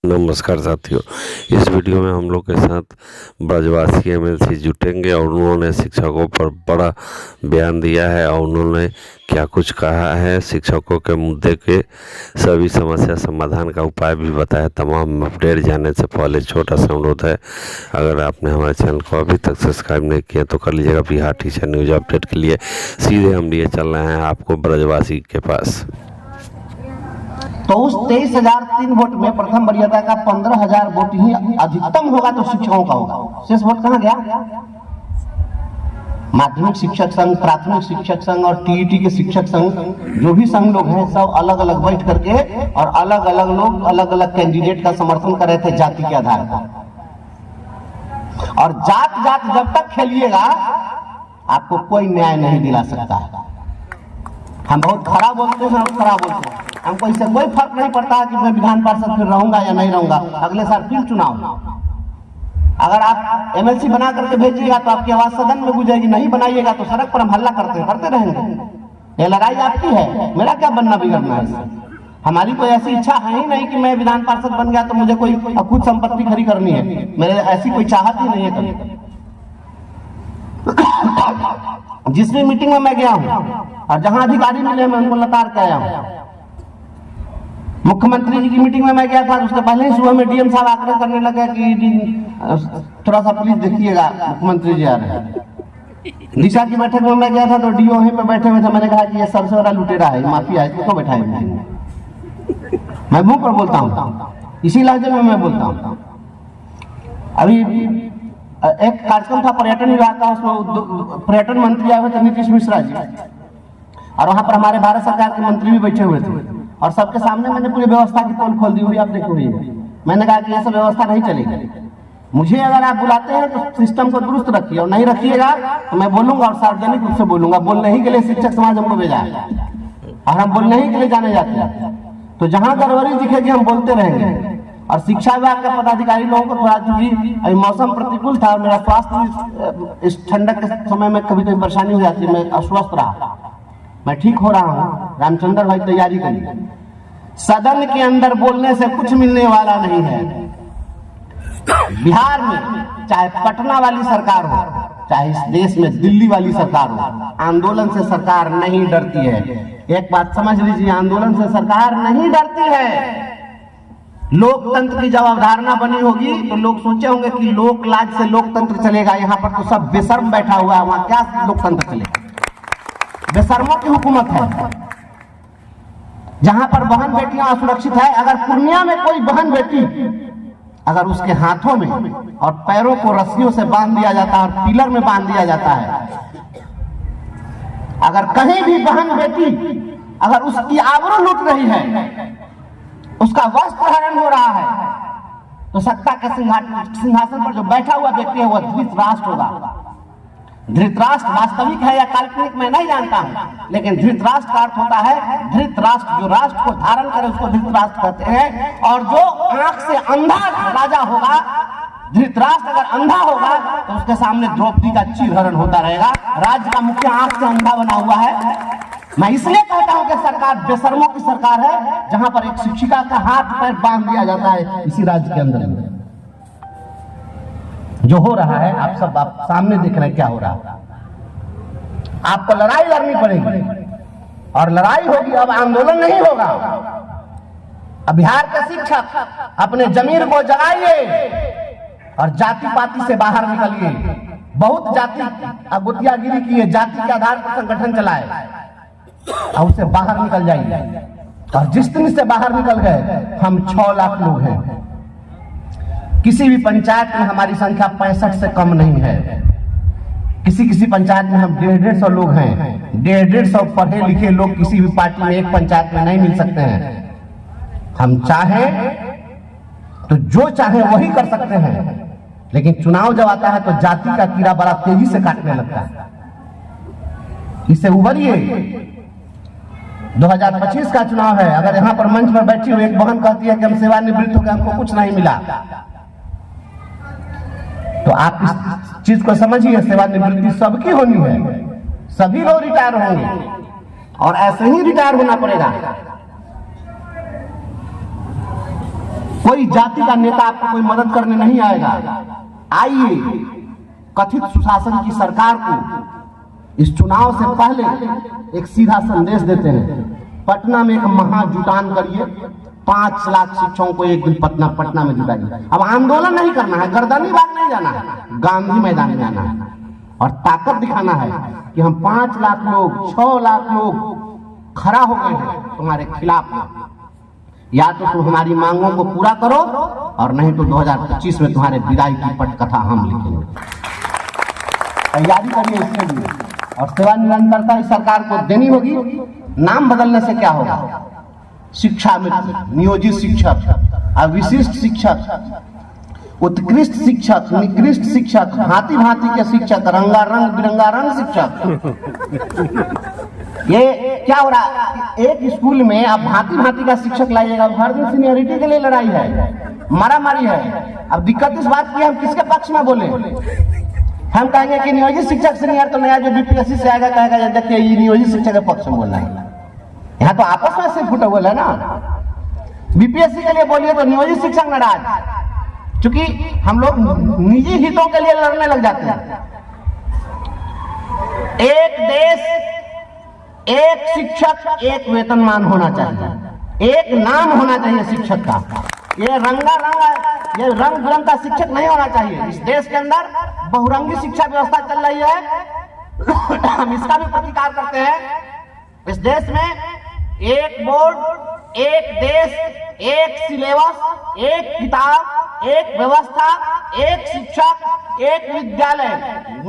नमस्कार साथियों, इस वीडियो में हम लोग के साथ ब्रजवासी एमएलसी जुटेंगे और उन्होंने शिक्षकों पर बड़ा बयान दिया है और उन्होंने क्या कुछ कहा है। शिक्षकों के मुद्दे के सभी समस्या समाधान का उपाय भी बताया। तमाम अपडेट जानने से पहले छोटा सा अनुरोध है, अगर आपने हमारे चैनल को अभी तक सब्सक्राइब नहीं किया तो कर लीजिएगा। बिहार टीचर न्यूज़ अपडेट के लिए सीधे हम लिए चल रहे हैं आपको ब्रजवासी के पास। तो उस 23,003 वोट में प्रथम वरीयता का 15,000 वोट ही अधिकतम होगा तो शिक्षकों का होगा। शेष वोट कहाँ गया? माध्यमिक शिक्षक संघ, प्राथमिक शिक्षक संघ और टीईटी के शिक्षक संघ, जो भी संघ लोग हैं, सब अलग अलग बैठ करके और अलग अलग लोग अलग अलग कैंडिडेट का समर्थन कर रहे थे जाति के आधार पर। और जात जात जब तक खेलिएगा आपको कोई न्याय नहीं दिला सकता है। हम बहुत खराब बोलते हैं और खराब बोलते हैं, हमको इससे कोई फर्क नहीं पड़ता कि मैं विधान पार्षद फिर रहूंगा या नहीं रहूंगा। अगले साल फिर चुनाव। अगर आप एमएलसी बना करके भेजिएगा तो आपकी आवाज सदन में गूंजेगी, नहीं बनाइएगा तो सड़क पर हम हल्ला करते रहेंगे। ये लड़ाई आपकी है, मेरा क्या बनना बिगड़ना है। हमारी कोई ऐसी इच्छा है ही नहीं कि मैं विधान पार्षद बन गया तो मुझे कोई कुछ संपत्ति खड़ी करनी है। मेरे ऐसी कोई चाहत ही नहीं है कभी। जिस भी मीटिंग में मैं गया हूं और जहां अधिकारी मिले मैं उनको लताड़ के आया हूं। मुख्यमंत्री जी की मीटिंग में मैं गया था, उसके पहले ही सुबह में डीएम साहब आग्रह करने लगे कि थोड़ा सा प्लीज देखिएगा, मुख्यमंत्री जी आ रहे हैं। दिशा की बैठक में मैं गया था तो डीओ वहीं पे बैठे हुए थे। मैंने कहा कि ये सबसे बड़ा लुटेरा है, माफिया है, इसको बैठाए। मैं मुंह पर बोलता हूँ, इसी लहजे में मैं बोलता हूँ। अभी एक कार्यक्रम था पर्यटन विभाग का, उसमें पर्यटन मंत्री आए हुए थे नीतीश मिश्रा जी, और वहां पर हमारे भारत सरकार के मंत्री भी बैठे हुए थे और सबके सामने मैंने पूरी व्यवस्था की पोल खोल दी हुई, आप देखी हुई है। मैंने कहा कि ये सब व्यवस्था नहीं चलेगी। मुझे अगर आप बुलाते हैं तो सिस्टम को दुरुस्त रखिए, और नहीं रखिएगा तो मैं बोलूंगा और सार्वजनिक रूप से बोलूंगा। बोलने ही के लिए शिक्षक समाज हमको भेजा है और हम बोलने ही के लिए जाने जाते हैं। तो जहां गड़बड़ी दिखेगी हम बोलते रहेंगे। और शिक्षा विभाग के पदाधिकारी लोगों को थोड़ा, चूंकि मौसम प्रतिकूल था और मेरा स्वास्थ्य इस ठंडक के समय में कभी कभी परेशानी हो जाती है, मैं अस्वस्थ रहा। मैं ठीक हो रहा हूँ। रामचंद्र भाई तैयारी करिए। सदन के अंदर बोलने से कुछ मिलने वाला नहीं है। बिहार में चाहे पटना वाली सरकार हो, चाहे इस देश में दिल्ली वाली सरकार हो, आंदोलन से सरकार नहीं डरती है। एक बात समझ लीजिए, आंदोलन से सरकार नहीं डरती है। लोकतंत्र की जब अवधारणा बनी होगी तो लोग सोचे होंगे कि लोक लाज से लोकतंत्र चलेगा। यहाँ पर तो सब बेशर्म बैठा हुआ है, वहां क्या लोकतंत्र चलेगा? बेशर्मों की हुकूमत है। जहां पर बहन बेटियां असुरक्षित है, अगर पूर्णिया में कोई बहन बेटी अगर उसके हाथों में और पैरों को रस्सियों से बांध दिया जाता है और पिलर में बांध दिया जाता है, अगर कहीं भी बहन बेटी अगर उसकी आबरू लूट रही है, उसका वस्त्र हरण हो रहा है, तो सत्ता के सिंहासन पर जो बैठा हुआ व्यक्ति है वह धृतराष्ट्र होगा। धृतराष्ट्र वास्तविक है या काल्पनिक मैं नहीं जानता हूं, लेकिन धृतराष्ट्र का अर्थ होता है धृतराष्ट्र, जो राष्ट्र को धारण करे उसको धृतराष्ट्र कहते हैं। और जो आंख से अंधा राजा होगा, धृतराष्ट्र अगर अंधा होगा तो उसके सामने द्रौपदी का चीरहरण होता रहेगा। राज्य का मुखिया आंख से अंधा बना हुआ है। मैं इसलिए कहता हूं कि सरकार बेशर्मों की सरकार है, जहां पर एक शिक्षिका का हाथ पैर बांध दिया जाता है इसी राज्य के अंदर। जो हो रहा है आप सब सामने देख रहे हैं क्या हो रहा है। आपको लड़ाई लड़नी पड़ेगी और लड़ाई होगी, अब आंदोलन नहीं होगा। अब बिहार के शिक्षक अपने जमीर को जगाइए और जाति पाति से बाहर निकलिए। बहुत जाति गुतियागिरी की है, जाति के आधार पर संगठन चलाए और उससे बाहर निकल जाइए। और जिस दिन से बाहर निकल गए, हम 6 लाख लोग हैं। किसी भी पंचायत में हमारी संख्या 65 से कम नहीं है। किसी पंचायत में हम 150 लोग हैं। 150 पढ़े लिखे लोग किसी भी पार्टी में एक पंचायत में नहीं मिल सकते हैं। हम चाहें तो जो चाहे वही कर सकते हैं, लेकिन चुनाव जब आता है तो जाति का कीड़ा बड़ा तेजी से काटने लगता है। इससे उबरिए। 2025 का चुनाव है। अगर यहाँ पर मंच पर बैठी हुई एक बहन कहती है कि हम सेवानिवृत्त हो गए, हमको कुछ नहीं मिला, तो आप इस चीज को समझिए, सेवानिवृत्ति सबकी होनी है। सभी लोग रिटायर होंगे और ऐसे ही रिटायर होना पड़ेगा। कोई जाति का नेता आपको कोई मदद करने नहीं आएगा। आइए कथित सुशासन की सरकार को इस चुनाव से पहले एक सीधा संदेश देते हैं। पटना में एक महाजुटान करिए, 5 लाख शिक्षकों को एक दिन पटना में जुटाइए। अब आंदोलन नहीं करना है, गर्दनी बाग नहीं जाना है, गांधी मैदान में आना है और ताकत दिखाना है कि हम 5 लाख लोग, 6 लाख लोग खड़ा हो गए हैं तुम्हारे खिलाफ। या तो तुम हमारी मांगों को पूरा करो और नहीं तो 2025 में तुम्हारे विदाई की पटकथा हम लिखेंगे। तैयारी करिए इसके लिए और सेवा निरंतरता इस सरकार को देनी होगी। नाम बदलने से क्या होगा? शिक्षा में नियोजित शिक्षक, अविशिष्ट शिक्षक, उत्कृष्ट शिक्षक, निकृष्ट शिक्षक, भांति भांति के शिक्षक, रंगारंग बिरंगारंग शिक्षक। ये क्या हो रहा है? एक स्कूल में आप भांति भांति का शिक्षक लाइएगा, हर दिन सीनियरिटी के लिए लड़ाई है, मारामारी है। अब दिक्कत इस बात की हम किसके पक्ष में बोले? हम कहेंगे कि नियोजित शिक्षक सीनियर तो नया जो बीपीएससी से आएगा कहेगा देखिए ये नियोजित शिक्षक के पक्ष में बोल रहा है। यहाँ तो आपस में सिर्फ फुटा बोला ना। बीपीएससी के लिए बोलिए तो नियोजित शिक्षक नाराज, क्योंकि हम लोग निजी हितों के लिए लड़ने लग जाते हैं। एक देश, एक शिक्षक, एक वेतनमान होना चाहिए, एक नाम होना चाहिए शिक्षक का। ये रंगारंग, ये रंग बिरंग का शिक्षक नहीं होना चाहिए। इस देश के अंदर बहुरंगी शिक्षा व्यवस्था चल रही है, हम इसका भी प्रतिकार करते हैं। इस देश में एक बोर्ड, एक देश, एक सिलेबस, एक किताब, एक व्यवस्था, एक शिक्षक, एक विद्यालय।